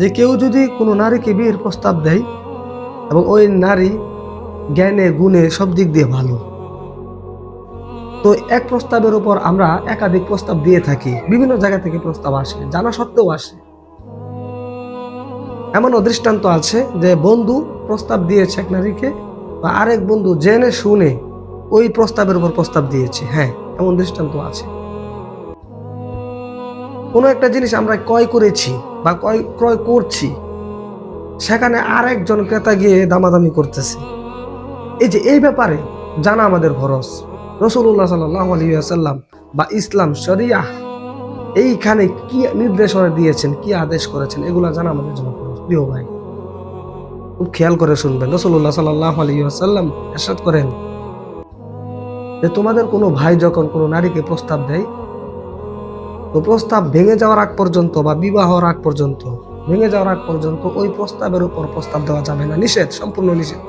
যে কেউ যদি কোনো নারীকে বিয়ের প্রস্তাব দেয় এবং ওই নারী জ্ঞানে গুণে সব দিক দিয়ে ভালো, তো এক প্রস্তাবের উপর আমরা একাধিক প্রস্তাব দিয়ে থাকি, বিভিন্ন জায়গা থেকে প্রস্তাব আসে, জানা সত্ত্বেও আসে। এমনও দৃষ্টান্ত আছে যে বন্ধু প্রস্তাব দিয়েছে এক নারীকে, বা আরেক বন্ধু জেনে শুনে ওই প্রস্তাবের উপর প্রস্তাব দিয়েছে। হ্যাঁ, এমন দৃষ্টান্ত আছে। কোনো একটা জিনিস আমরা ক্রয় করেছি বা ক্রয় করছি, সেখানে আরেকজন ক্রেতা গিয়ে দামাদামি করতেছে। এই ব্যাপারে জানা আমাদের ফরজ। রাসূলুল্লাহ সাল্লাল্লাহু আলাইহি ওয়াসাল্লাম বা ইসলাম শরিয়াহ এইখানে কি নির্দেশনা দিয়েছেন, কি আদেশ করেছেন, এগুলা জানা আমাদের জন্য ফরজ। প্রিয় ভাই, খুব খেয়াল করে শুনবেন। রাসূলুল্লাহ সাল্লাল্লাহু আলাইহি ওয়াসাল্লাম ইরশাদ করেন যে তোমাদের কোনো ভাই যখন কোনো নারীকে প্রস্তাব দেয়, তো প্রস্তাব ভেঙে যাওয়ার আগ পর্যন্ত বা বিবাহ হওয়ার আগ পর্যন্ত, ভেঙে যাওয়ার আগ পর্যন্ত ওই প্রস্তাবের উপর প্রস্তাব দেওয়া যাবে না, নিষেধ, সম্পূর্ণ নিষেধ।